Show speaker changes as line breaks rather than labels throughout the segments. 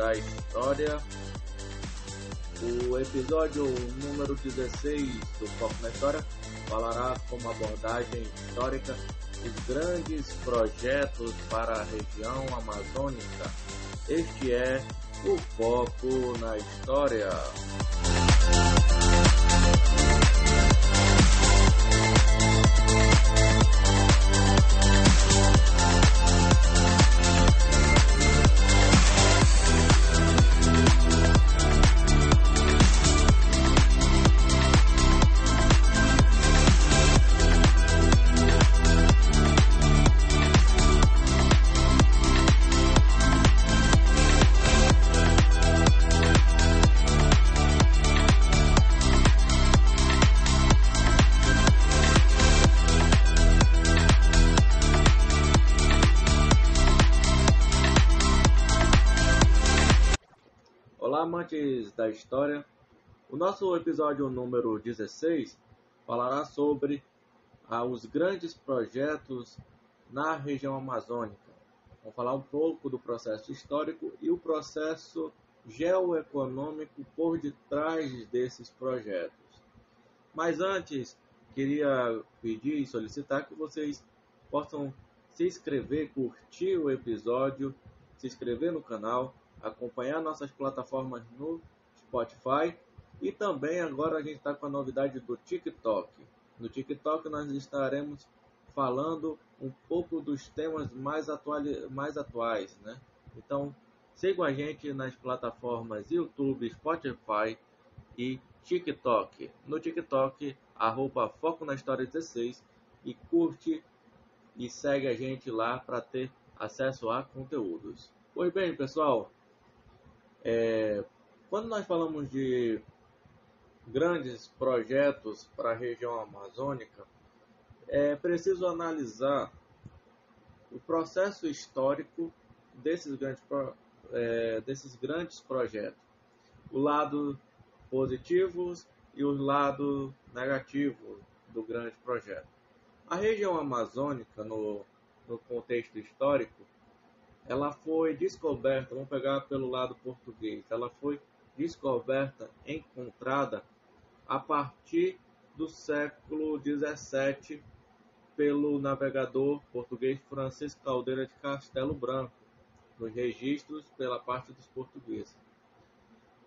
da História. O episódio número 16 do Foco na História falará como abordagem histórica os grandes projetos para a região amazônica. Este é o Foco na História. Olá, amantes da história. O nosso episódio número 16 falará sobre os grandes projetos na região amazônica. Vamos falar um pouco do processo histórico e o processo geoeconômico por detrás desses projetos. Mas antes, queria pedir e solicitar que vocês possam se inscrever, curtir o episódio, se inscrever no canal, acompanhar nossas plataformas no Spotify e também agora a gente está com a novidade do TikTok. No TikTok nós estaremos falando um pouco dos temas mais atuais, né? Então sigam a gente nas plataformas YouTube, Spotify e TikTok. No TikTok, @Foco na História 16 e curte e segue a gente lá para ter acesso a conteúdos. Pois bem, pessoal, quando nós falamos de grandes projetos para a região amazônica, é preciso analisar o processo histórico desses grandes projetos, o lado positivo e o lado negativo do grande projeto. A região amazônica, no contexto histórico, ela foi descoberta, vamos pegar pelo lado português, ela foi descoberta, encontrada a partir do século XVII pelo navegador português Francisco Caldeira de Castelo Branco, nos registros pela parte dos portugueses.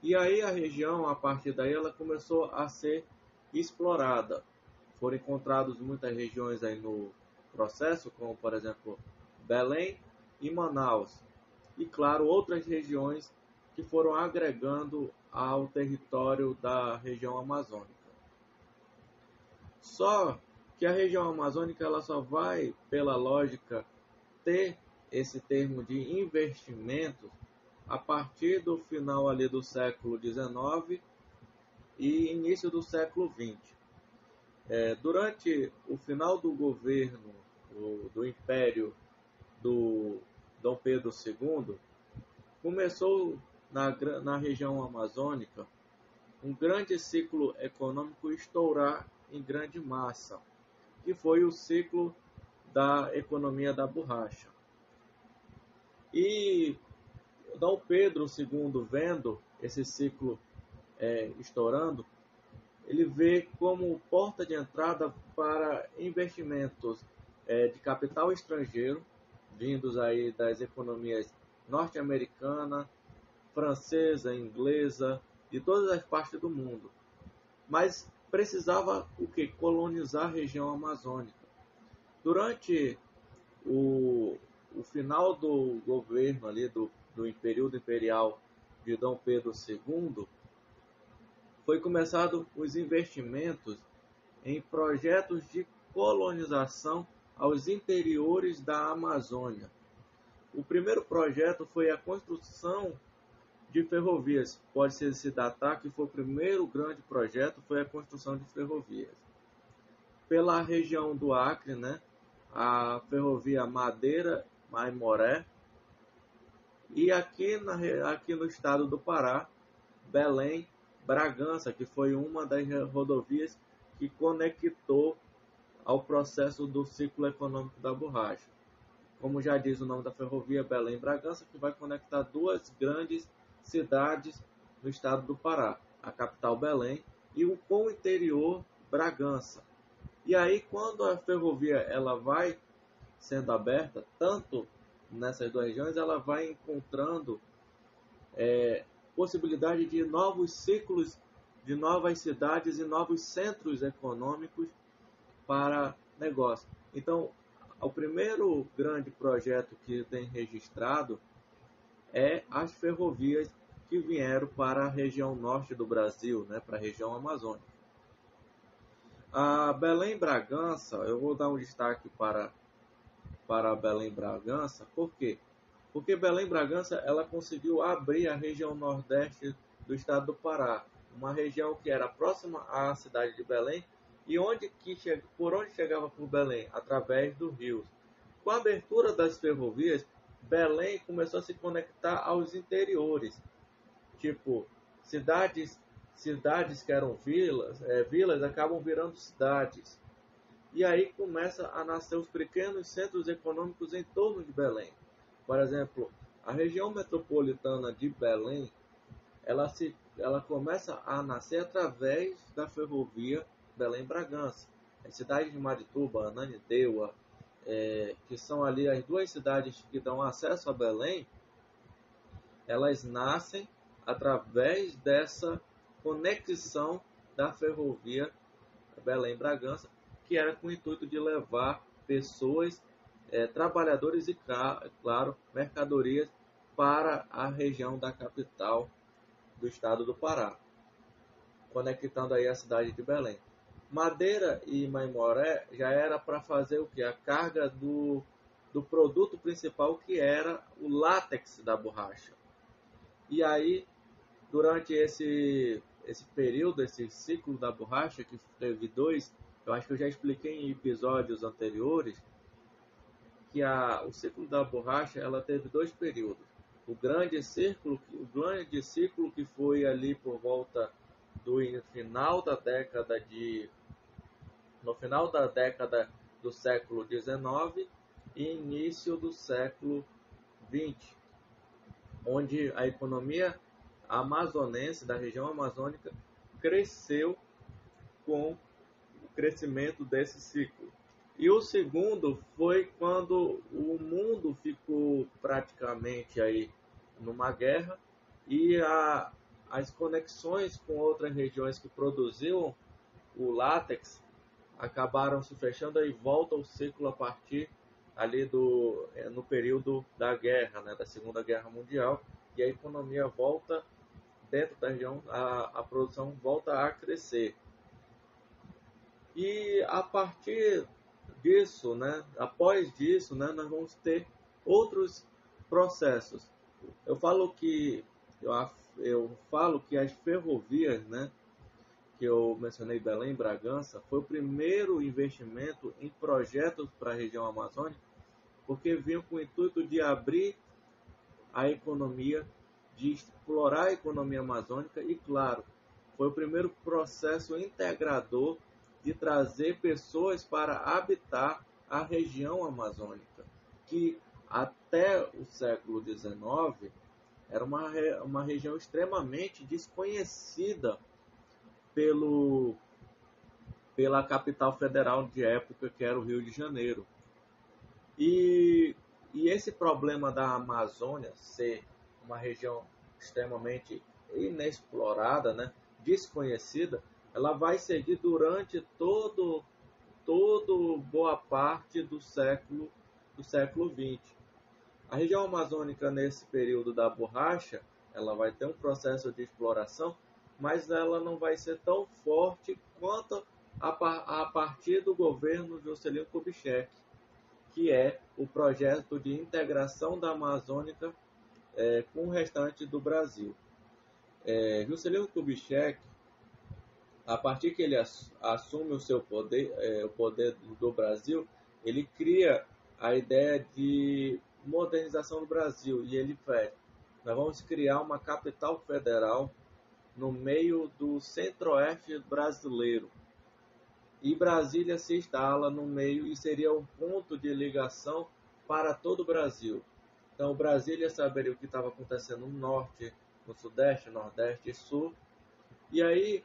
E aí a região, a partir daí, ela começou a ser explorada. Foram encontradas muitas regiões aí no processo, como por exemplo Belém e Manaus, e claro, outras regiões que foram agregando ao território da região amazônica. Só que a região amazônica ela só vai, pela lógica, ter esse termo de investimento a partir do final ali do século XIX e início do século XX. Durante o final do governo do Império do Dom Pedro II, começou na região amazônica um grande ciclo econômico estourar em grande massa, que foi o ciclo da economia da borracha. E Dom Pedro II, vendo esse ciclo estourando, ele vê como porta de entrada para investimentos de capital estrangeiro, vindos aí das economias norte-americana, francesa, inglesa, de todas as partes do mundo. Mas precisava o que? Colonizar a região amazônica. Durante o final do governo ali do período imperial de Dom Pedro II, foi começado os investimentos em projetos de colonização aos interiores da Amazônia. O primeiro projeto foi a construção de ferrovias. Pode-se se datar que foi o primeiro grande projeto, foi a construção de ferrovias. Pela região do Acre, né, a ferrovia Madeira-Maimoré, e aqui no estado do Pará, Belém-Bragança, que foi uma das rodovias que conectou ao processo do ciclo econômico da borracha. Como já diz o nome da ferrovia, Belém-Bragança, que vai conectar duas grandes cidades no estado do Pará, a capital Belém e com o interior Bragança. E aí quando a ferrovia ela vai sendo aberta, tanto nessas duas regiões, ela vai encontrando possibilidade de novos ciclos, de novas cidades e novos centros econômicos para negócio. Então, o primeiro grande projeto que tem registrado é as ferrovias que vieram para a região norte do Brasil, né, para a região amazônica. A Belém-Bragança, eu vou dar um destaque para Belém-Bragança, por quê? Porque Belém-Bragança ela conseguiu abrir a região nordeste do estado do Pará, uma região que era próxima à cidade de Belém e por onde chegava por Belém? Através do rio. Com a abertura das ferrovias, Belém começou a se conectar aos interiores, tipo cidades que eram vilas acabam virando cidades. E aí começa a nascer os pequenos centros econômicos em torno de Belém. Por exemplo, a região metropolitana de Belém, ela começa a nascer através da ferrovia Belém-Bragança. As cidades de Marituba, Ananindeua, que são ali as duas cidades que dão acesso a Belém, elas nascem através dessa conexão da ferrovia Belém-Bragança, que era com o intuito de levar pessoas, trabalhadores e, claro, mercadorias para a região da capital do estado do Pará, conectando aí a cidade de Belém. Madeira e Maimoré já era para fazer o que? A carga do produto principal, que era o látex da borracha. E aí, durante esse período, esse ciclo da borracha, que teve dois, eu acho que eu já expliquei em episódios anteriores, que o ciclo da borracha ela teve dois períodos. O grande ciclo que foi ali por volta do final da década no final da década do século XIX e início do século XX, onde a economia amazonense da região amazônica cresceu com o crescimento desse ciclo. E o segundo foi quando o mundo ficou praticamente aí numa guerra e as conexões com outras regiões que produziam o látex acabaram se fechando, e volta o ciclo a partir ali no período da guerra, né, da Segunda Guerra Mundial, e a economia volta dentro da região, a produção volta a crescer. E a partir disso, né, após disso, né, nós vamos ter outros processos. Eu falo que as ferrovias, né, que eu mencionei, Belém e Bragança, foi o primeiro investimento em projetos para a região amazônica, porque vinham com o intuito de abrir a economia, de explorar a economia amazônica e, claro, foi o primeiro processo integrador de trazer pessoas para habitar a região amazônica, que até o século XIX era uma região extremamente desconhecida pela capital federal de época, que era o Rio de Janeiro. E esse problema da Amazônia ser uma região extremamente inexplorada, né, desconhecida, ela vai seguir durante todo boa parte do século XX. A região amazônica, nesse período da borracha, ela vai ter um processo de exploração, mas ela não vai ser tão forte quanto a partir do governo Juscelino Kubitschek, que é o projeto de integração da Amazônica com o restante do Brasil. Juscelino Kubitschek, a partir que ele assume o seu poder, o poder do Brasil, ele cria a ideia de modernização do Brasil, e ele fez: nós vamos criar uma capital federal no meio do centro-oeste brasileiro. E Brasília se instala no meio e seria um ponto de ligação para todo o Brasil. Então, Brasília saberia o que estava acontecendo no norte, no Sudeste, Nordeste e Sul. E aí,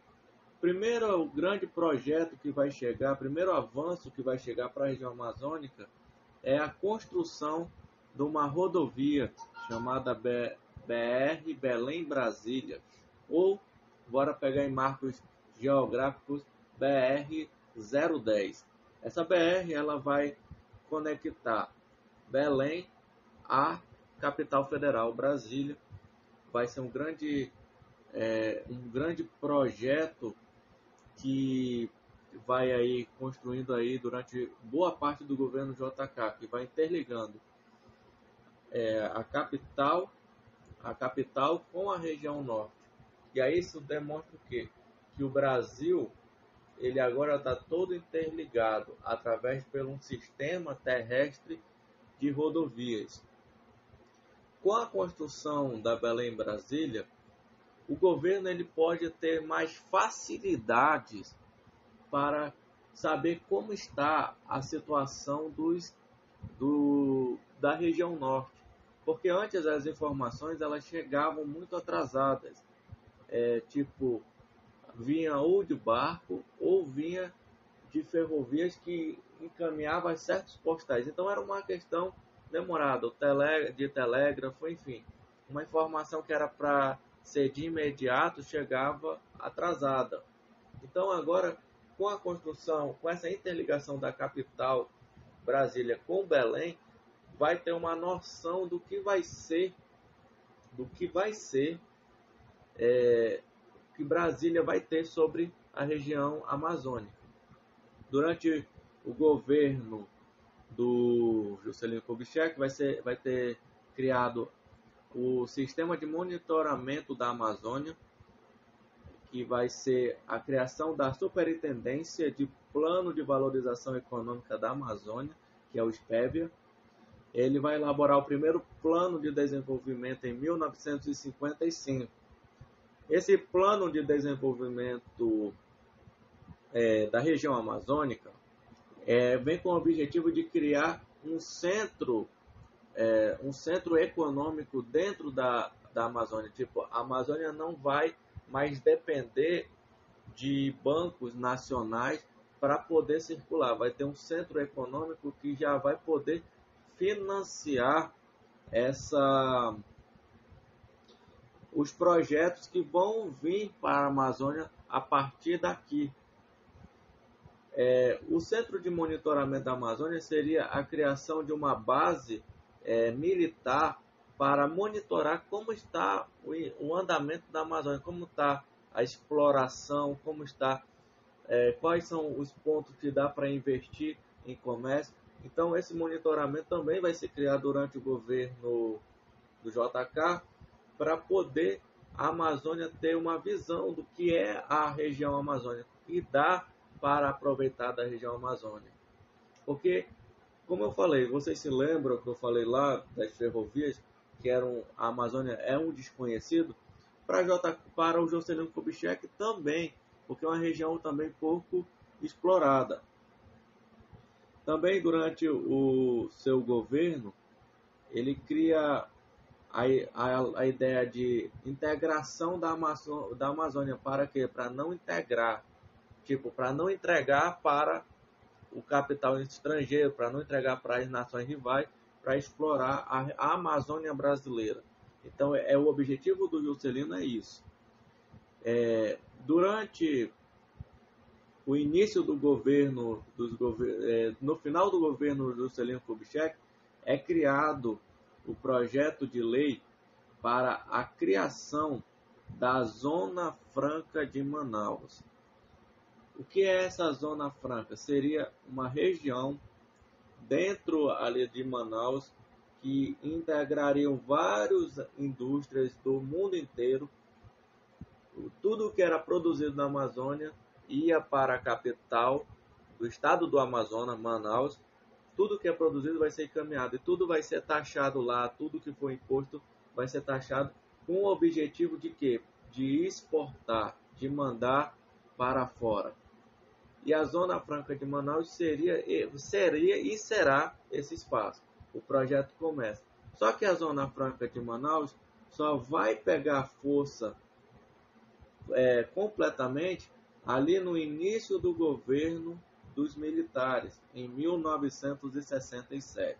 primeiro grande projeto que vai chegar, primeiro avanço que vai chegar para a região amazônica é a construção de uma rodovia chamada BR Belém-Brasília, ou, bora pegar em marcos geográficos, BR-010. Essa BR ela vai conectar Belém à capital federal, Brasília. Vai ser um grande projeto que vai aí construindo aí durante boa parte do governo JK, que vai interligando a capital com a região norte. E aí isso demonstra o quê? Que o Brasil ele agora está todo interligado através de um sistema terrestre de rodovias. Com a construção da Belém-Brasília, o governo ele pode ter mais facilidades para saber como está a situação da região norte. Porque antes as informações elas chegavam muito atrasadas. Tipo, vinha ou de barco ou vinha de ferrovias que encaminhavam certos postais. Então era uma questão demorada, de telégrafo, enfim. Uma informação que era para ser de imediato chegava atrasada. Então agora, com a construção, com essa interligação da capital Brasília com Belém, vai ter uma noção do que vai ser que Brasília vai ter sobre a região amazônica. Durante o governo do Juscelino Kubitschek vai ter criado o sistema de monitoramento da Amazônia, que vai ser a criação da Superintendência de Plano de Valorização Econômica da Amazônia, que é o SPEVIA. Ele vai elaborar o primeiro plano de desenvolvimento em 1955. Esse plano de desenvolvimento da região amazônica vem com o objetivo de criar um centro econômico dentro da Amazônia. Tipo, a Amazônia não vai mais depender de bancos nacionais para poder circular. Vai ter um centro econômico que já vai poder financiar os projetos que vão vir para a Amazônia a partir daqui. O Centro de Monitoramento da Amazônia seria a criação de uma base militar para monitorar como está o andamento da Amazônia, como está a exploração, como está, quais são os pontos que dá para investir em comércio. Então, esse monitoramento também vai ser criado durante o governo do JK para poder a Amazônia ter uma visão do que é a região amazônica e dá para aproveitar da região amazônica. Porque, como eu falei, vocês se lembram que eu falei lá das ferrovias, que a Amazônia é um desconhecido, para o Juscelino Kubitschek também, porque é uma região também pouco explorada. Também durante o seu governo, ele cria a ideia de integração da Amazônia. Para quê? Para não integrar, para não entregar para o capital estrangeiro, para não entregar para as nações rivais, para explorar a Amazônia brasileira. Então, o objetivo do Juscelino é isso. Durante o início do governo, no final do governo do Juscelino Kubitschek, é criado o projeto de lei para a criação da Zona Franca de Manaus. O que é essa Zona Franca? Seria uma região dentro ali de Manaus que integrariam várias indústrias do mundo inteiro. Tudo que era produzido na Amazônia ia para a capital do estado do Amazonas, Manaus. Tudo que é produzido vai ser encaminhado e tudo vai ser taxado lá, tudo que for imposto vai ser taxado com o objetivo de quê? De exportar, de mandar para fora. E a Zona Franca de Manaus seria e será esse espaço. O projeto começa. Só que a Zona Franca de Manaus só vai pegar força completamente ali no início do governo dos militares, em 1967.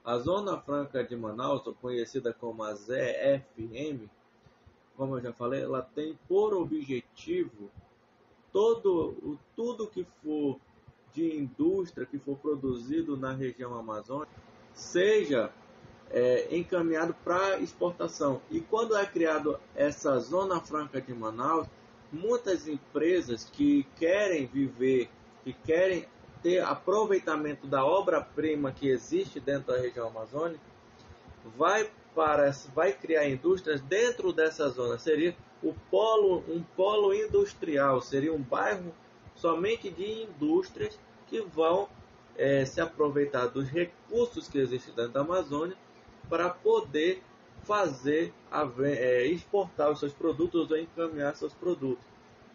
A Zona Franca de Manaus, conhecida como a ZFM, como eu já falei, ela tem por objetivo tudo que for de indústria que for produzido na região amazônica seja encaminhado para exportação. E quando é criado essa Zona Franca de Manaus, muitas empresas que querem viver, que querem ter aproveitamento da obra-prima que existe dentro da região amazônica, vai criar indústrias dentro dessa zona. Seria um polo industrial, seria um bairro somente de indústrias que vão se aproveitar dos recursos que existem dentro da Amazônia para poder exportar os seus produtos ou encaminhar seus produtos.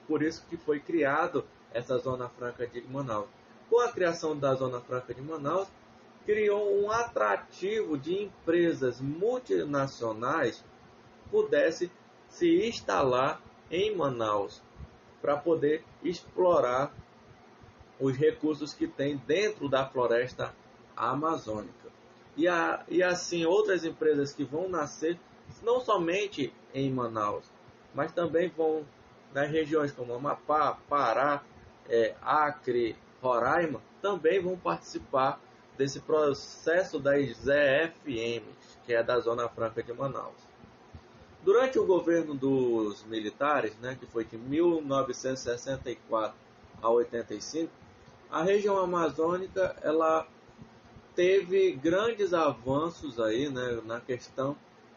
Por isso que foi criado essa Zona Franca de Manaus. Com a criação da Zona Franca de Manaus, criou um atrativo de empresas multinacionais pudesse se instalar em Manaus para poder explorar os recursos que tem dentro da floresta amazônica. E assim outras empresas que vão nascer não somente em Manaus, mas também vão nas regiões como Amapá, Pará, Acre, Roraima, também vão participar desse processo das ZFMs, que é da Zona Franca de Manaus. Durante o governo dos militares, né, que foi de 1964 a 85, a região amazônica ela teve grandes avanços aí, né, na questão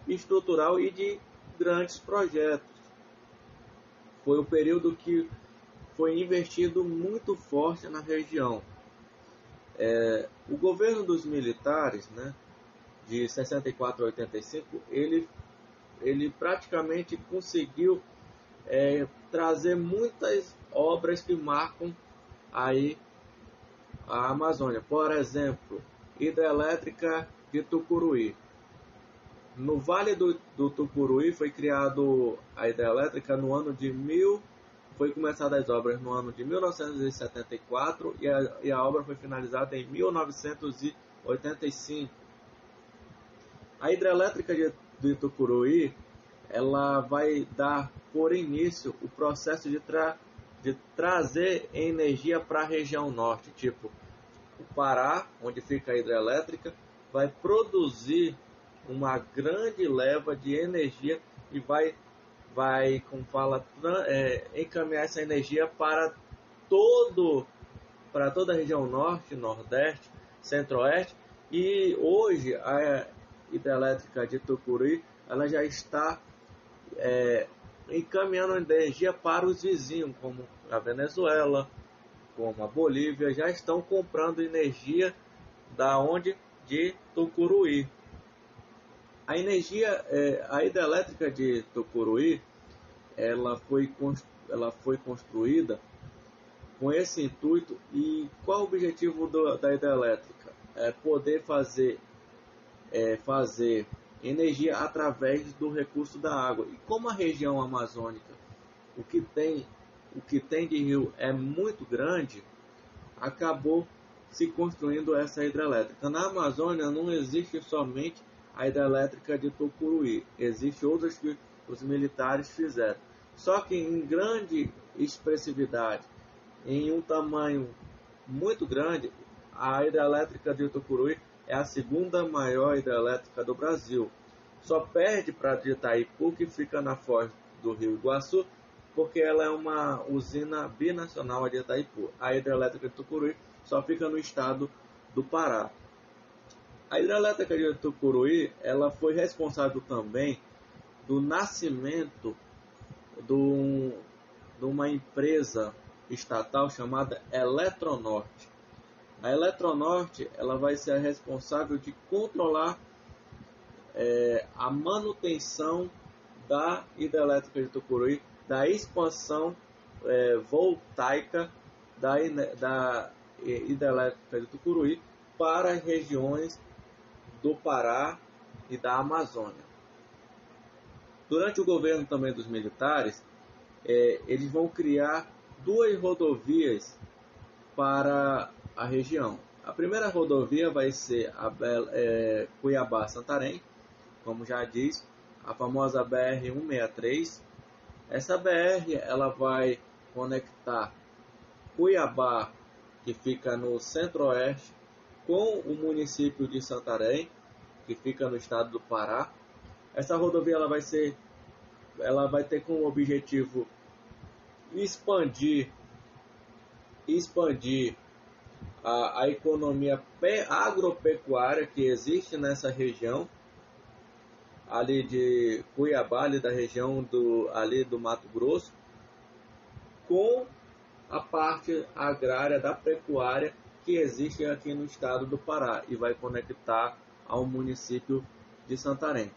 estrutural e de grandes projetos. Foi o período que foi investido muito forte na região. O governo dos militares, né, de 64 a 85, ele praticamente conseguiu trazer muitas obras que marcam aí a Amazônia. Por exemplo, hidrelétrica de Tucuruí. No Vale do Tucuruí foi criado a hidrelétrica no ano de foi começada as obras no ano de 1974 e a obra foi finalizada em 1985. A hidrelétrica de Tucuruí, ela vai dar por início o processo de trazer energia para a região norte, tipo o Pará, onde fica a hidrelétrica, vai produzir uma grande leva de energia e vai encaminhar essa energia para toda a região norte, nordeste, centro-oeste. E hoje a hidrelétrica de Tucuruí ela já está encaminhando energia para os vizinhos, como a Venezuela, como a Bolívia, já estão comprando energia de Tucuruí. A hidrelétrica de Tucuruí, ela foi construída com esse intuito. E qual o objetivo da hidrelétrica? É poder fazer energia através do recurso da água. E como a região amazônica, o que tem de rio é muito grande, acabou se construindo essa hidrelétrica. Na Amazônia não existe somente a hidrelétrica de Tucuruí, existem outras que os militares fizeram. Só que em grande expressividade, em um tamanho muito grande, a hidrelétrica de Tucuruí é a segunda maior hidrelétrica do Brasil. Só perde para a de Itaipu, que fica na foz do Rio Iguaçu, porque ela é uma usina binacional de Itaipu. A hidrelétrica de Tucuruí só fica no estado do Pará. A hidrelétrica de Tucuruí ela foi responsável também do nascimento de uma empresa estatal chamada Eletronorte. A Eletronorte ela vai ser a responsável de controlar a manutenção da hidrelétrica de Tucuruí, da expansão voltaica da hidrelétrica de Tucuruí para as regiões do Pará e da Amazônia. Durante o governo também dos militares, eles vão criar 2 rodovias para a região. A primeira rodovia vai ser a Cuiabá-Santarém, como já diz, a famosa BR-163. Essa BR ela vai conectar Cuiabá, que fica no centro-oeste, com o município de Santarém, que fica no estado do Pará. Essa rodovia ela vai ter como objetivo expandir a economia agropecuária que existe nessa região, ali de Cuiabá, ali da região ali do Mato Grosso, com a parte agrária da pecuária que existe aqui no estado do Pará e vai conectar ao município de Santarém.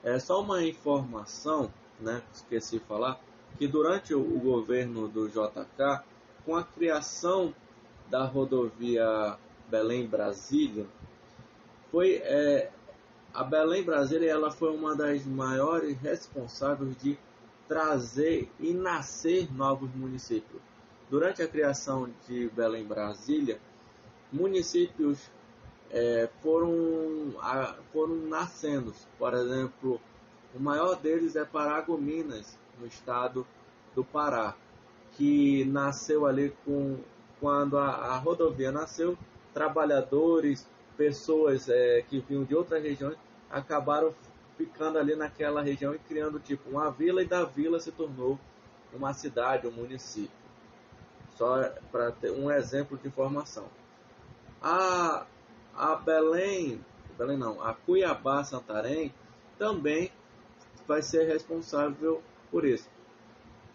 É só uma informação, né, esqueci de falar, que durante o governo do JK, com a criação da rodovia Belém-Brasília, a Belém-Brasília ela foi uma das maiores responsáveis de trazer e nascer novos municípios. Durante a criação de Belém-Brasília, municípios foram nascendo. Por exemplo, o maior deles é Paragominas, no estado do Pará, que nasceu ali quando a rodovia nasceu. Trabalhadores, pessoas que vinham de outras regiões, acabaram ficando ali naquela região e criando tipo uma vila, e da vila se tornou uma cidade, um município. Só para ter um exemplo de informação. A a Cuiabá-Santarém também vai ser responsável por isso.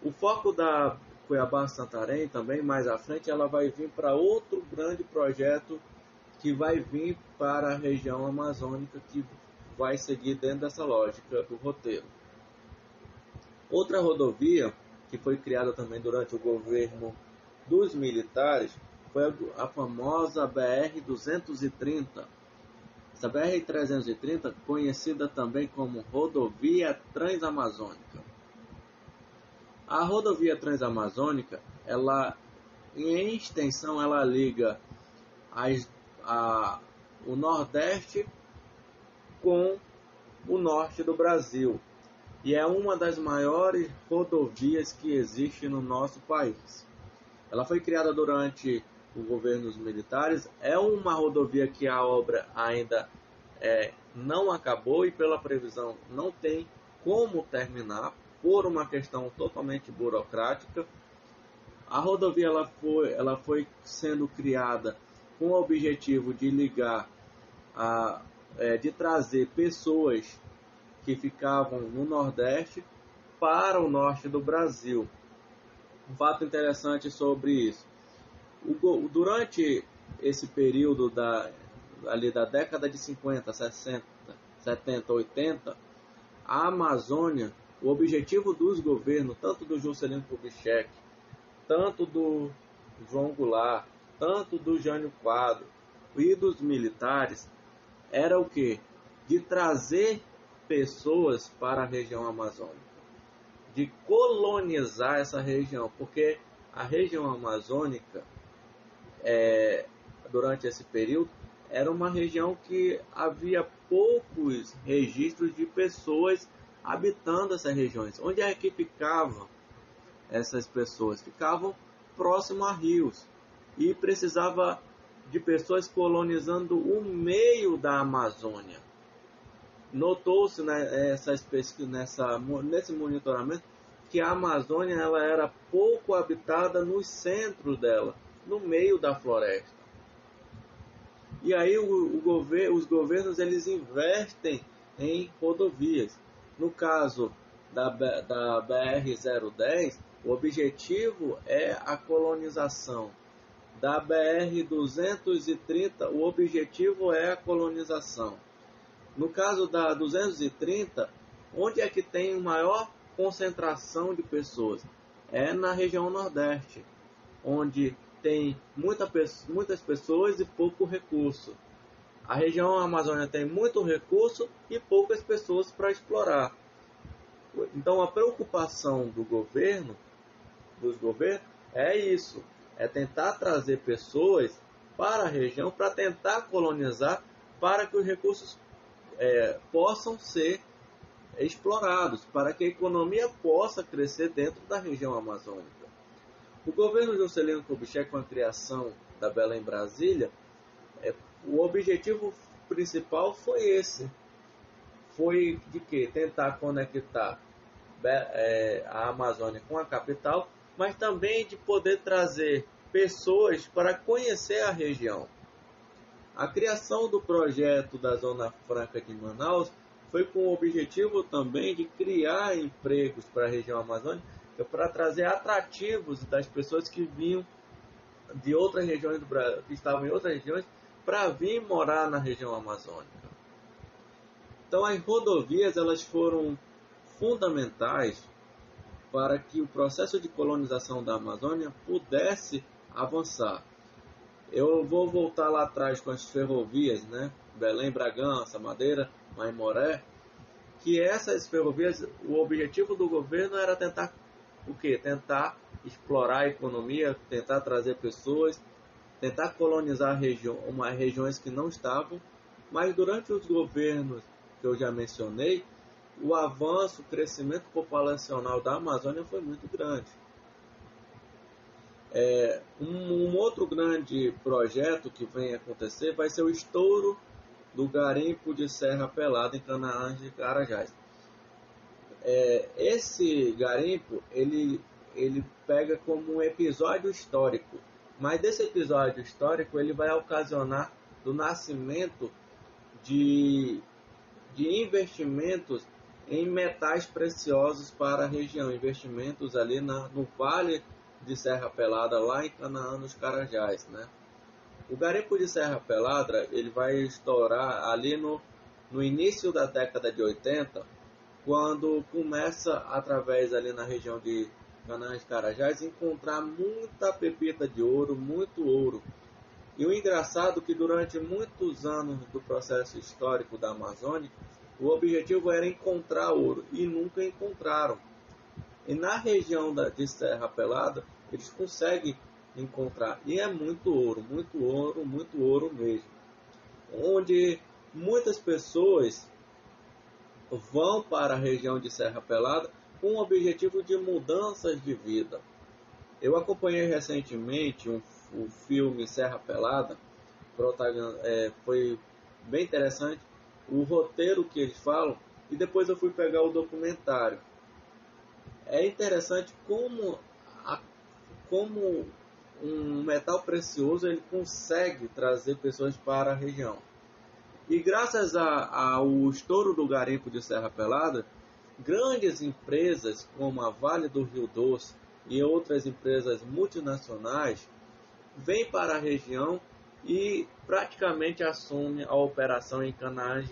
O foco da Cuiabá-Santarém também, mais à frente, ela vai vir para outro grande projeto que vai vir para a região amazônica, que vai seguir dentro dessa lógica do roteiro. Outra rodovia que foi criada também durante o governo dos militares foi a famosa BR-230. Essa BR-330, conhecida também como Rodovia Transamazônica. A Rodovia Transamazônica, em extensão, ela liga o Nordeste com o Norte do Brasil. E é uma das maiores rodovias que existe no nosso país. Ela foi criada durante o governo dos militares. É uma rodovia que a obra ainda não acabou e pela previsão não tem como terminar por uma questão totalmente burocrática. A rodovia ela foi sendo criada com o objetivo de ligar, de trazer pessoas que ficavam no Nordeste para o Norte do Brasil. Um fato interessante sobre isso: durante esse período ali da década de 50, 60, 70, 80, a Amazônia, o objetivo dos governos, tanto do Juscelino Kubitschek, tanto do João Goulart, tanto do Jânio Quadros e dos militares, era o quê? De trazer pessoas para a região amazônica, de colonizar essa região, porque a região amazônica, durante esse período, era uma região que havia poucos registros de pessoas habitando essas regiões. Onde é que ficavam essas pessoas? Ficavam próximo a rios e precisava de pessoas colonizando o meio da Amazônia. Notou-se nesse monitoramento que a Amazônia ela era pouco habitada no centro dela, no meio da floresta. E aí os governos eles investem em rodovias. No caso da BR-010, o objetivo é a colonização. Da BR-230, o objetivo é a colonização. No caso da 230, onde é que tem maior concentração de pessoas? É na região Nordeste, onde tem muitas pessoas e pouco recurso. A região Amazônia tem muito recurso e poucas pessoas para explorar. Então, a preocupação dos governos, é isso, é tentar trazer pessoas para a região, para tentar colonizar, para que os recursos possam ser explorados, para que a economia possa crescer dentro da região amazônica. O governo Juscelino Kubitschek, com a criação da Belém Brasília, o objetivo principal foi esse. Foi de quê? Tentar conectar a Amazônia com a capital, mas também de poder trazer pessoas para conhecer a região. A criação do projeto da Zona Franca de Manaus foi com o objetivo também de criar empregos para a região amazônica, para trazer atrativos das pessoas que vinham de outras regiões do Brasil, que estavam em outras regiões, para vir morar na região amazônica. Então, as rodovias elas foram fundamentais para que o processo de colonização da Amazônia pudesse avançar. Eu vou voltar lá atrás com as ferrovias, né? Belém, Bragança, Madeira, Maimoré, que essas ferrovias, o objetivo do governo era tentar o quê? Tentar explorar a economia, tentar trazer pessoas, tentar colonizar regiões que não estavam, mas durante os governos que eu já mencionei, o avanço, o crescimento populacional da Amazônia foi muito grande. Um outro grande projeto que vem acontecer vai ser o estouro do garimpo de Serra Pelada em Canaã de Carajás. Esse garimpo ele pega como um episódio histórico, mas desse episódio histórico ele vai ocasionar do nascimento de investimentos em metais preciosos para a região, investimentos ali no Vale de Serra Pelada, lá em Canaã, nos Carajás, né? O garimpo de Serra Pelada ele vai estourar ali no início da década de 80, quando começa, através ali na região de Canaã e Carajás, encontrar muita pepita de ouro, muito ouro. E o engraçado é que durante muitos anos do processo histórico da Amazônia, o objetivo era encontrar ouro e nunca encontraram. E na região de Serra Pelada, eles conseguem encontrar. E é muito ouro, muito ouro, muito ouro mesmo. Onde muitas pessoas vão para a região de Serra Pelada com o objetivo de mudanças de vida. Eu acompanhei recentemente o filme Serra Pelada, foi bem interessante o roteiro que eles falam, e depois eu fui pegar o documentário. É interessante como um metal precioso ele consegue trazer pessoas para a região. E graças ao estouro do garimpo de Serra Pelada, grandes empresas como a Vale do Rio Doce e outras empresas multinacionais vêm para a região e praticamente assumem a operação em Canaã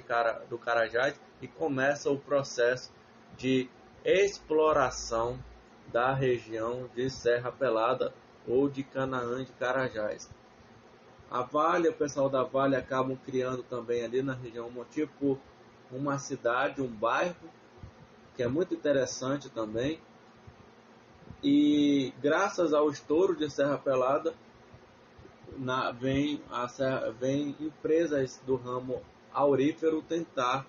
do Carajás e começa o processo de exploração da região de Serra Pelada ou de Canaã de Carajás. A Vale, o pessoal da Vale acabam criando também ali na região tipo uma cidade, um bairro, que é muito interessante também. E graças ao estouro de Serra Pelada, vem empresas do ramo aurífero tentar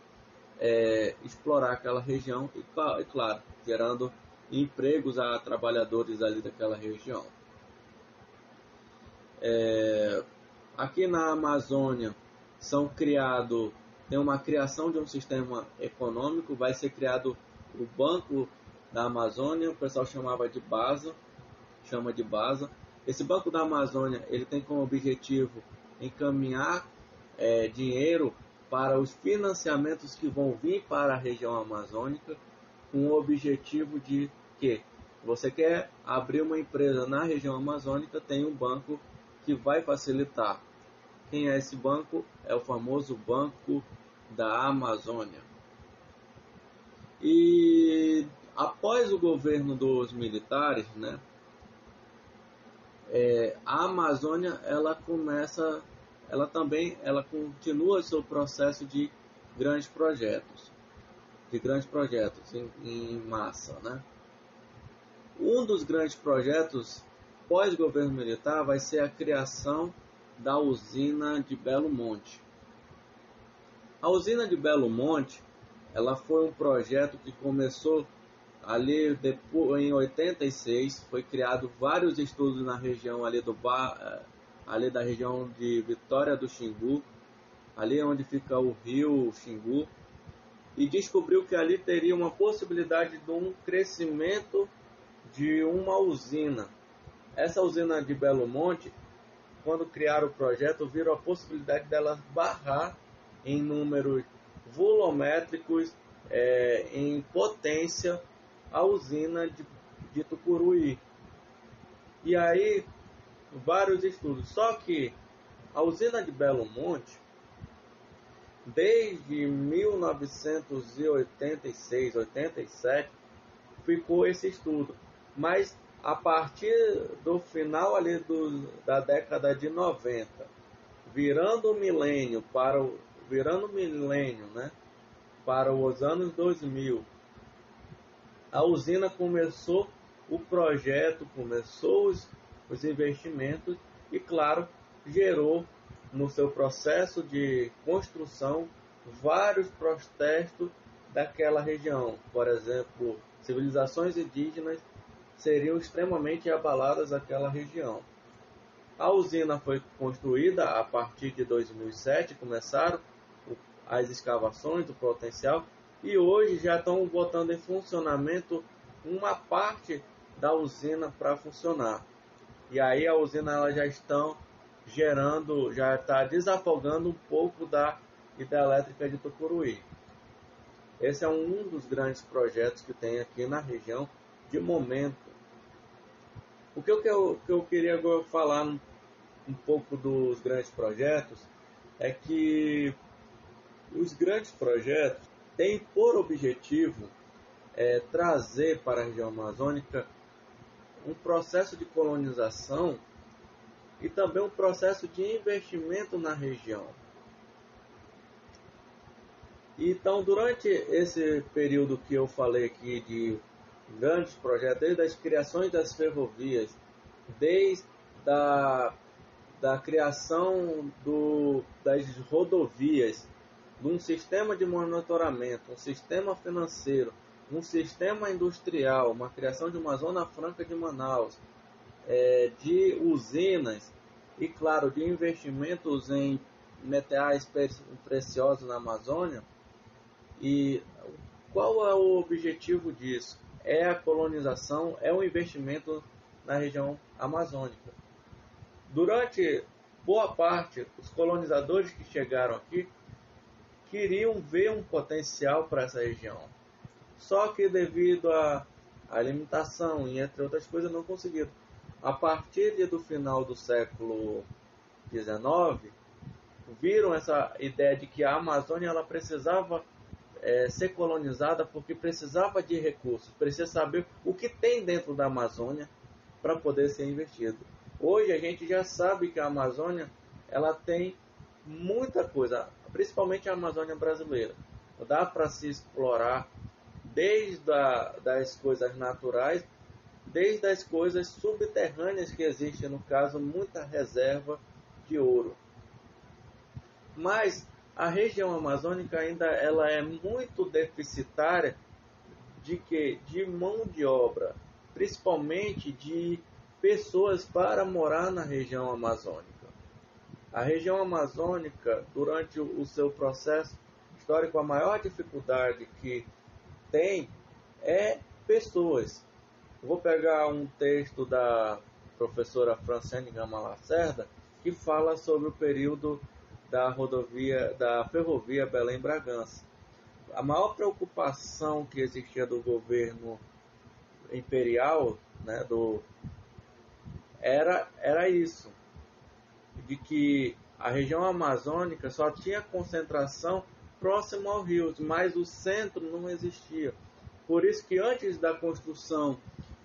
explorar aquela região e, claro, gerando empregos a trabalhadores ali daquela região. Aqui na Amazônia tem uma criação de um sistema econômico, vai ser criado o Banco da Amazônia, o pessoal chama de BASA. Esse Banco da Amazônia ele tem como objetivo encaminhar dinheiro para os financiamentos que vão vir para a região amazônica, com o objetivo de que você quer abrir uma empresa na região amazônica, tem um banco que vai facilitar. Quem é esse banco? É o famoso Banco da Amazônia. E após o governo dos militares, né, a Amazônia ela continua seu processo de grandes projetos. de grandes projetos em massa, né? Um dos grandes projetos pós-governo militar vai ser a criação da usina de Belo Monte. A usina de Belo Monte, ela foi um projeto que começou ali depois, em 86, foi criado vários estudos na região ali da região de Vitória do Xingu, ali onde fica o rio Xingu, e descobriu que ali teria uma possibilidade de um crescimento de uma usina. Essa usina de Belo Monte, quando criaram o projeto, viram a possibilidade dela barrar em números volumétricos, em potência, a usina de Tucuruí. E aí, vários estudos. Só que a usina de Belo Monte, desde 1986, 87, ficou esse estudo. Mas a partir do final ali da década de 90, virando o milênio, né, para os anos 2000, a usina começou o projeto, começou os investimentos e, claro, gerou no seu processo de construção vários protestos daquela região. Por exemplo, civilizações indígenas seriam extremamente abaladas naquela região. A usina foi construída a partir de 2007, começaram as escavações do potencial, e hoje já estão botando em funcionamento uma parte da usina para funcionar. E aí a usina ela já está desafogando um pouco da hidrelétrica de Tucuruí. Esse é um dos grandes projetos que tem aqui na região de momento. O que eu queria agora falar um pouco dos grandes projetos é que os grandes projetos têm por objetivo trazer para a região amazônica um processo de colonização e também um processo de investimento na região. Então, durante esse período que eu falei aqui de grandes projetos, desde as criações das ferrovias, desde da criação das rodovias, de um sistema de monitoramento, um sistema financeiro, um sistema industrial, uma criação de uma zona franca de Manaus, de usinas e, claro, de investimentos em metais preciosos na Amazônia. E qual é o objetivo disso? É a colonização, é o investimento na região amazônica. Durante boa parte, os colonizadores que chegaram aqui queriam ver um potencial para essa região. Só que devido à limitação e entre outras coisas não conseguiram. A partir do final do século XIX, viram essa ideia de que a Amazônia ela precisava ser colonizada porque precisava de recursos, precisa saber o que tem dentro da Amazônia para poder ser investido. Hoje a gente já sabe que a Amazônia ela tem muita coisa, principalmente a Amazônia brasileira. Dá para se explorar desde das coisas naturais, desde as coisas subterrâneas que existem, no caso, muita reserva de ouro. Mas a região amazônica ainda ela é muito deficitária de mão de obra, principalmente de pessoas para morar na região amazônica. A região amazônica, durante o seu processo histórico, a maior dificuldade que tem é pessoas. Eu vou pegar um texto da professora Franciane Gama Lacerda, que fala sobre o período da ferrovia Belém-Bragança. A maior preocupação que existia do governo imperial, né, era isso, de que a região amazônica só tinha concentração próximo aos rios, mas o centro não existia. Por isso que antes da construção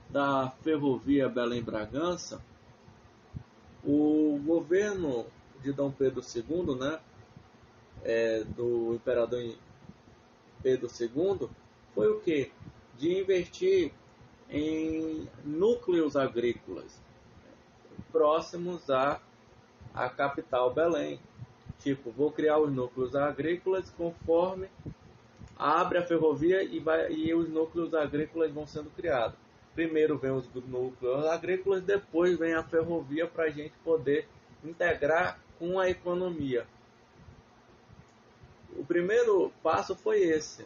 da ferrovia Belém-Bragança, o governo de Dom Pedro II, né, do imperador Pedro II foi o quê? De investir em núcleos agrícolas próximos à capital Belém. Tipo, vou criar os núcleos agrícolas conforme abre a ferrovia e os núcleos agrícolas vão sendo criados. Primeiro vem os núcleos agrícolas, depois vem a ferrovia para a gente poder integrar com a economia. O primeiro passo foi esse.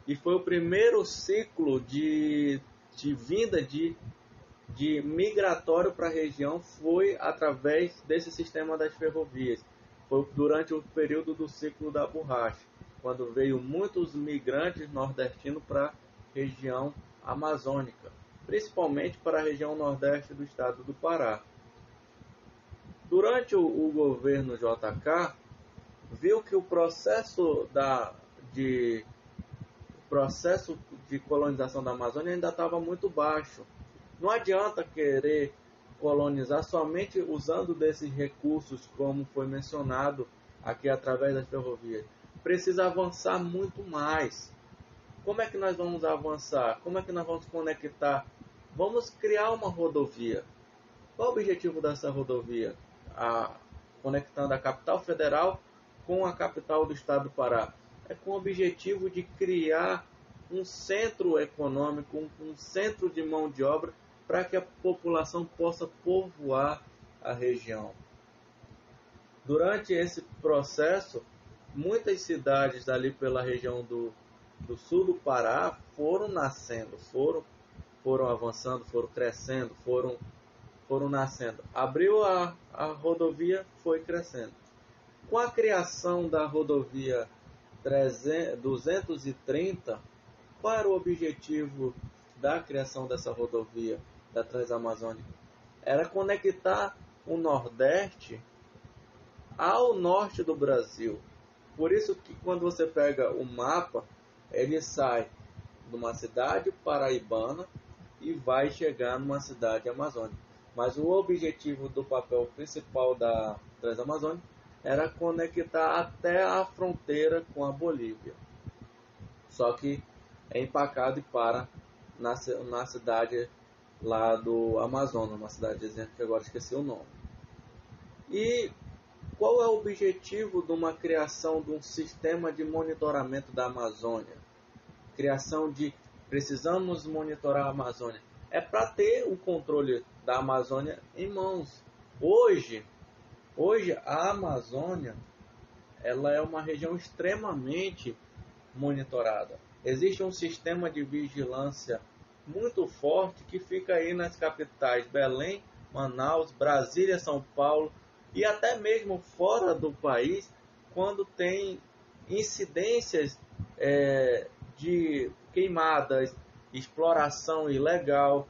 E foi o primeiro ciclo de vinda de migratório para a região, foi através desse sistema das ferrovias. Foi durante o período do ciclo da borracha, quando veio muitos migrantes nordestinos para a região amazônica, principalmente para a região nordeste do estado do Pará. Durante o governo JK, viu que o processo de colonização da Amazônia ainda estava muito baixo. Não adianta querer colonizar somente usando desses recursos, como foi mencionado aqui através das ferrovias. Precisa avançar muito mais. Como é que nós vamos avançar? Como é que nós vamos conectar? Vamos criar uma rodovia. Qual o objetivo dessa rodovia? Conectando a capital federal com a capital do estado do Pará. É com o objetivo de criar um centro econômico, um centro de mão de obra, para que a população possa povoar a região. Durante esse processo, muitas cidades ali pela região do sul do Pará foram nascendo, foram avançando, foram crescendo, foram nascendo. Abriu a rodovia, foi crescendo. Com a criação da rodovia 230, qual era o objetivo da criação dessa rodovia da Transamazônica? Era conectar o Nordeste ao norte do Brasil. Por isso que quando você pega o mapa, ele sai de uma cidade paraibana e vai chegar numa cidade amazônica. Mas o objetivo do papel principal da Transamazônica era conectar até a fronteira com a Bolívia. Só que é empacado e para na cidade lá do Amazonas, uma cidadezinha que agora esqueci o nome. E qual é o objetivo de uma criação de um sistema de monitoramento da Amazônia? Precisamos monitorar a Amazônia. É para ter o controle da Amazônia em mãos. Hoje a Amazônia ela é uma região extremamente monitorada. Existe um sistema de vigilância muito forte que fica aí nas capitais Belém, Manaus, Brasília, São Paulo e até mesmo fora do país, quando tem incidências de queimadas, exploração ilegal,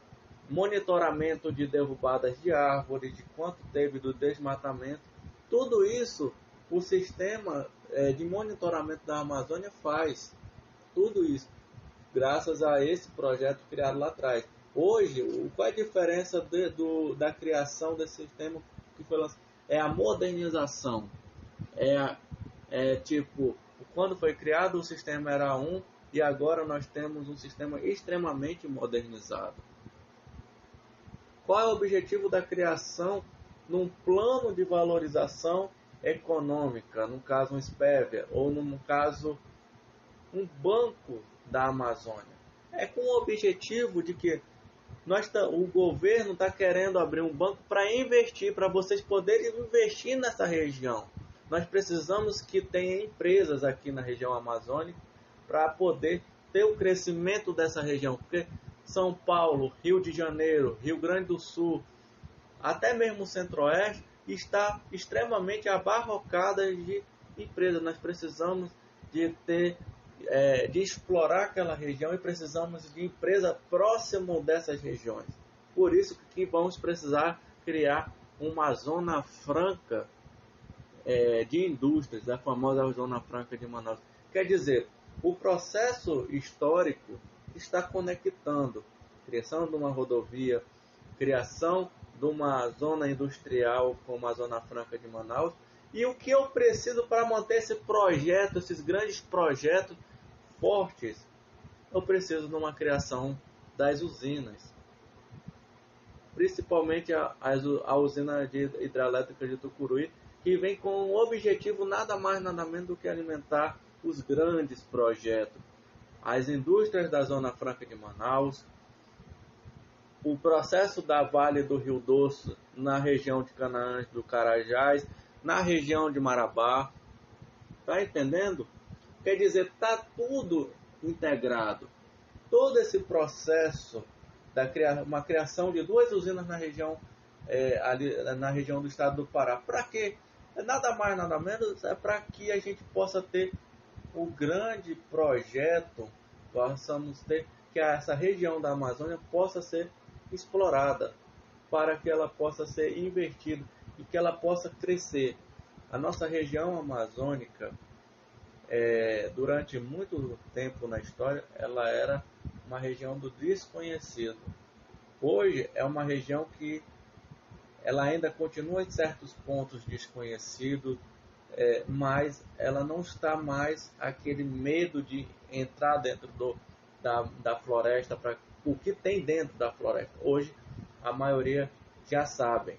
monitoramento de derrubadas de árvores, de quanto teve do desmatamento. Tudo isso o sistema de monitoramento da Amazônia faz. Tudo isso graças a esse projeto criado lá atrás. Hoje, qual é a diferença da criação desse sistema que foi lançado? É a modernização. Tipo, quando foi criado o sistema era um e agora nós temos um sistema extremamente modernizado. Qual é o objetivo da criação num plano de valorização econômica, no caso um SPEVIA, ou no caso um banco da Amazônia? É com o objetivo de que o governo está querendo abrir um banco para investir, para vocês poderem investir nessa região. Nós precisamos que tenha empresas aqui na região amazônica para poder ter o crescimento dessa região, porque São Paulo, Rio de Janeiro, Rio Grande do Sul, até mesmo o Centro-Oeste, está extremamente abarrocada de empresas. Nós precisamos de explorar aquela região e precisamos de empresa próximo dessas regiões. Por isso que vamos precisar criar uma zona franca de indústrias, a famosa Zona Franca de Manaus. Quer dizer, o processo histórico está conectando criação de uma rodovia, criação de uma zona industrial como a Zona Franca de Manaus. E o que eu preciso para manter esse projeto, esses grandes projetos fortes, eu preciso de uma criação das usinas, principalmente a usina hidrelétrica de Tucuruí, que vem com o objetivo nada mais nada menos do que alimentar os grandes projetos, as indústrias da Zona Franca de Manaus, o processo da Vale do Rio Doce na região de Canaã do Carajás, na região de Marabá. Tá entendendo? Quer dizer, tá tudo integrado. Todo esse processo da uma criação de 2 usinas na região ali na região do estado do Pará. Para quê? Nada mais, nada menos, é para que a gente possa ter o grande projeto, possamos ter que essa região da Amazônia possa ser explorada, para que ela possa ser invertida e que ela possa crescer. A nossa região amazônica, durante muito tempo na história, ela era uma região do desconhecido. Hoje é uma região que ela ainda continua em certos pontos desconhecidos, mas ela não está mais aquele medo de entrar dentro da floresta, para o que tem dentro da floresta. Hoje a maioria já sabem.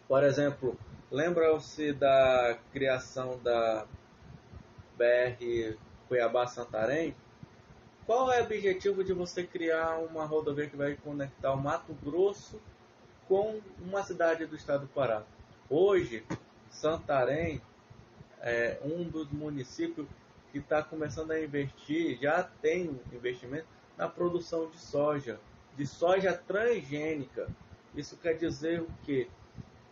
Por exemplo, lembram-se da criação da BR Cuiabá-Santarém? Qual é o objetivo de você criar uma rodovia que vai conectar o Mato Grosso com uma cidade do estado do Pará? Hoje, Santarém é um dos municípios que está começando a investir, já tem um investimento na produção de soja transgênica. Isso quer dizer o quê?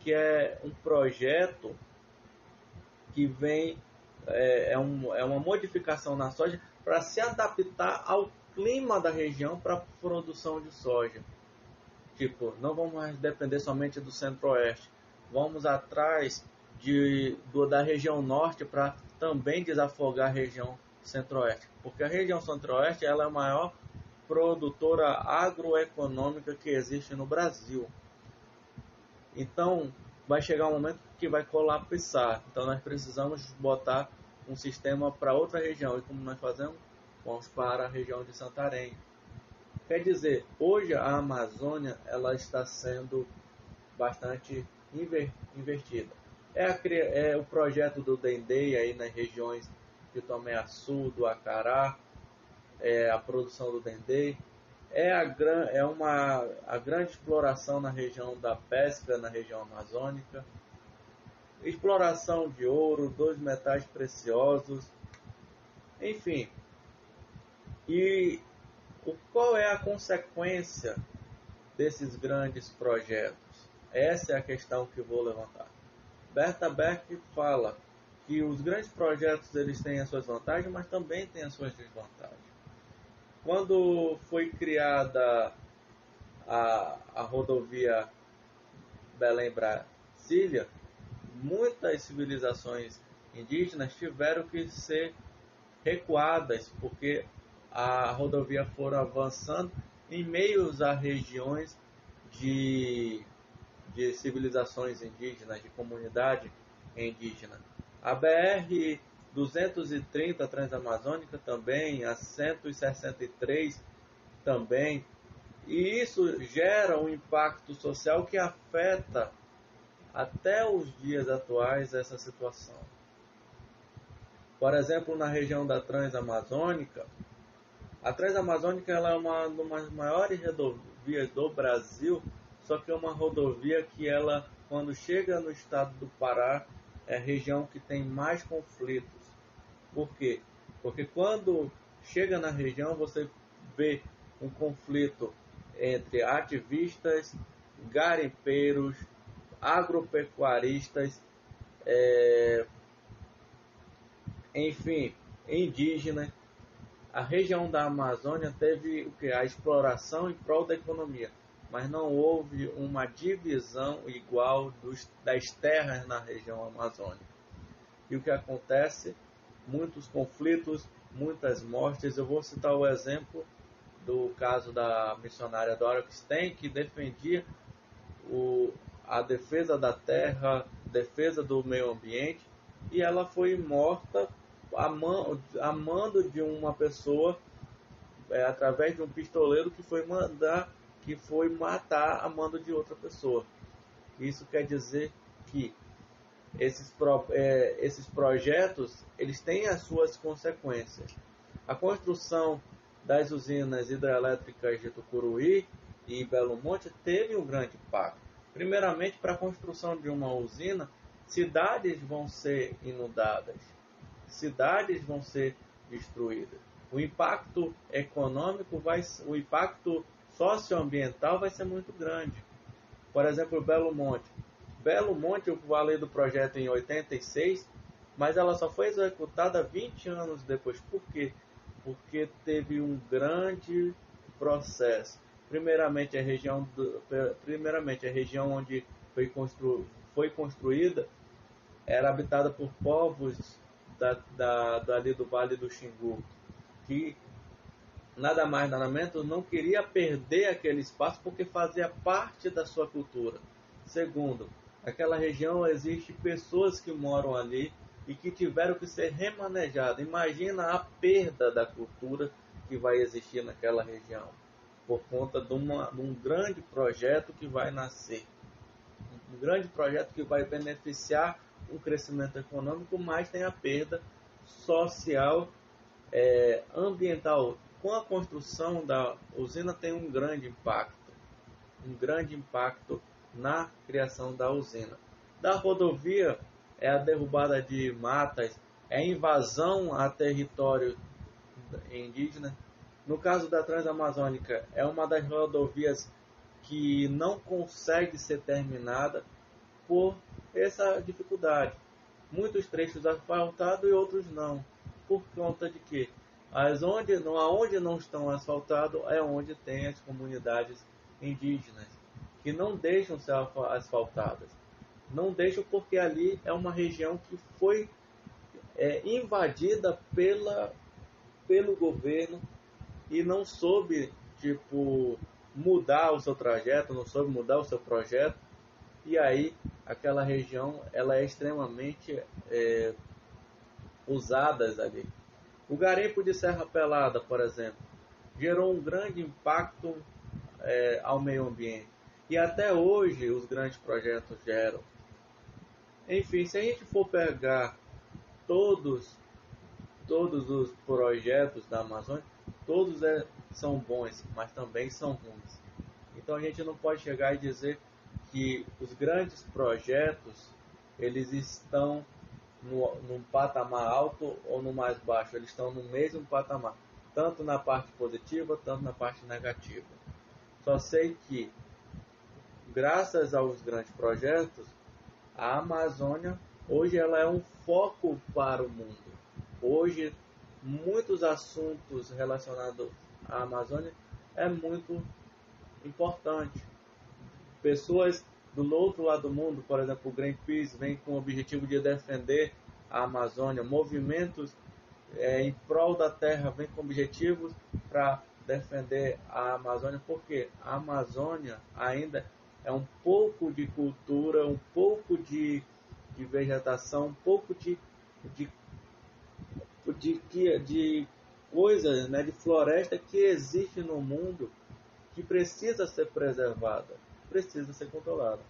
Que é um projeto que vem, uma modificação na soja para se adaptar ao clima da região para a produção de soja. Tipo, não vamos mais depender somente do centro-oeste. Vamos atrás da região norte para também desafogar a região centro-oeste. Porque a região centro-oeste ela é a maior produtora agroeconômica que existe no Brasil. Então, vai chegar um momento que vai colapsar. Então, nós precisamos botar um sistema para outra região. E como nós fazemos? Vamos para a região de Santarém. Quer dizer, hoje a Amazônia ela está sendo bastante invertida. É o projeto do Dendê aí nas regiões de Tomé-Açu, do Acará, a produção do Dendê. A grande exploração na região da pesca, na região amazônica. Exploração de ouro, 2 metais preciosos, enfim. E qual é a consequência desses grandes projetos? Essa é a questão que vou levantar. Berta Beck fala que os grandes projetos eles têm as suas vantagens, mas também têm as suas desvantagens. Quando foi criada a rodovia Belém-Brasília, muitas civilizações indígenas tiveram que ser recuadas, porque a rodovia foram avançando em meio a regiões de civilizações indígenas, de comunidade indígena. A BR-230 Transamazônica também, a 163 também, e isso gera um impacto social que afeta até os dias atuais essa situação. Por exemplo, na região da Transamazônica, a Transamazônica ela é uma das maiores rodovias do Brasil, só que é uma rodovia que ela, quando chega no estado do Pará, é a região que tem mais conflitos. Por quê? Porque quando chega na região, você vê um conflito entre ativistas, garimpeiros, agropecuaristas, enfim, indígenas. A região da Amazônia teve o que? A exploração em prol da economia, mas não houve uma divisão igual das terras na região amazônica. E o que acontece? Muitos conflitos, muitas mortes. Eu vou citar o exemplo do caso da missionária Dora Stein, que defendia a defesa da terra, defesa do meio ambiente, e ela foi morta a mando de uma pessoa, através de um pistoleiro que foi matar a mando de outra pessoa. Isso quer dizer que esses projetos, eles têm as suas consequências. A construção das usinas hidrelétricas de Tucuruí e Belo Monte teve um grande impacto. Primeiramente, para a construção de uma usina, cidades vão ser inundadas, cidades vão ser destruídas. O impacto econômico, o impacto socioambiental vai ser muito grande. Por exemplo, Belo Monte. Belo Monte, eu falei do projeto em 86, mas ela só foi executada 20 anos depois. Por quê? Porque teve um grande processo. Primeiramente, a região onde foi construída era habitada por povos dali do Vale do Xingu, que nada mais nada menos não queria perder aquele espaço porque fazia parte da sua cultura. Segundo, aquela região existe pessoas que moram ali e que tiveram que ser remanejadas. Imagina a perda da cultura que vai existir naquela região por conta de um grande projeto que vai nascer. Um grande projeto que vai beneficiar o crescimento econômico, mas tem a perda social, ambiental. Com a construção da usina tem um grande impacto na criação da usina. Da rodovia é a derrubada de matas, é a invasão a território indígena. No caso da Transamazônica, é uma das rodovias que não consegue ser terminada por essa dificuldade. Muitos trechos asfaltados e outros não. Por conta de que? Aonde não estão asfaltados é onde tem as comunidades indígenas, que não deixam ser asfaltadas. Não deixam porque ali é uma região que foi invadida pelo governo e não soube mudar o seu trajeto, não soube mudar o seu projeto. E aí aquela região ela é extremamente usada ali. O garimpo de Serra Pelada, por exemplo, gerou um grande impacto ao meio ambiente. E até hoje os grandes projetos geram. Enfim, se a gente for pegar todos os projetos da Amazônia, todos são bons, mas também são ruins. Então a gente não pode chegar e dizer que os grandes projetos eles estão num patamar alto ou no mais baixo, eles estão no mesmo patamar, tanto na parte positiva, tanto na parte negativa. Só sei que, graças aos grandes projetos, a Amazônia, hoje ela é um foco para o mundo. Hoje, muitos assuntos relacionados à Amazônia é muito importante. Pessoas do outro lado do mundo, por exemplo, o Greenpeace, vem com o objetivo de defender a Amazônia. Movimentos em prol da terra vem com objetivos para defender a Amazônia, porque a Amazônia ainda é um pouco de cultura, um pouco de vegetação, um pouco de coisas, né, de floresta que existe no mundo, que precisa ser preservada, precisa ser controlada.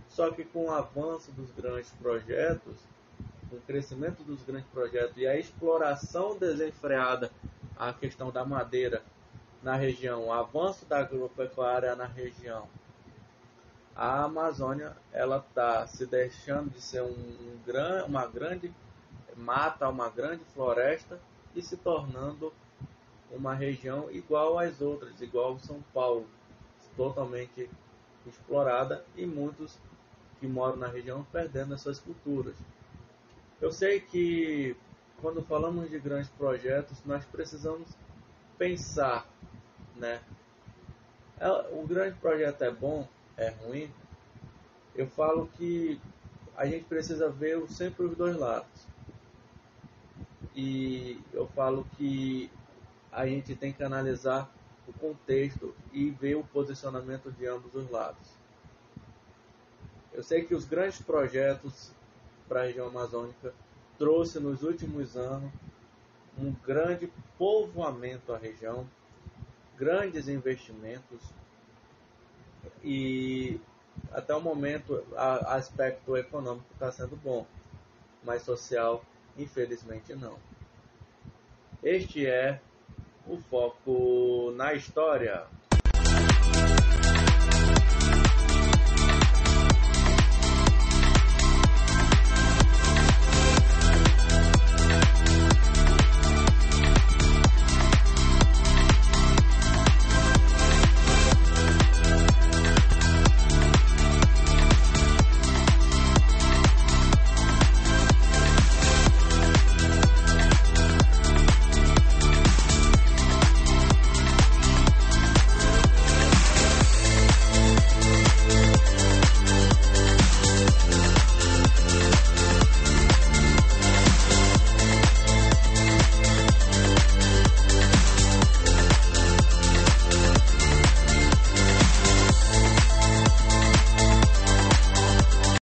Só que com o avanço dos grandes projetos, com o crescimento dos grandes projetos e a exploração desenfreada, a questão da madeira na região, o avanço da agropecuária na região, a Amazônia ela está se deixando de ser uma grande mata, uma grande floresta, e se tornando uma região igual às outras, igual São Paulo, totalmente explorada, e muitos que moram na região perdendo as suas culturas. Eu sei que quando falamos de grandes projetos, nós precisamos pensar, né? O grande projeto é bom, é ruim? Eu falo que a gente precisa ver sempre os dois lados. E eu falo que a gente tem que analisar o contexto e ver o posicionamento de ambos os lados. Eu sei que os grandes projetos para a região amazônica trouxe nos últimos anos um grande povoamento à região, grandes investimentos e até o momento aspecto econômico está sendo bom, mas social, infelizmente, não. Este é o foco na história.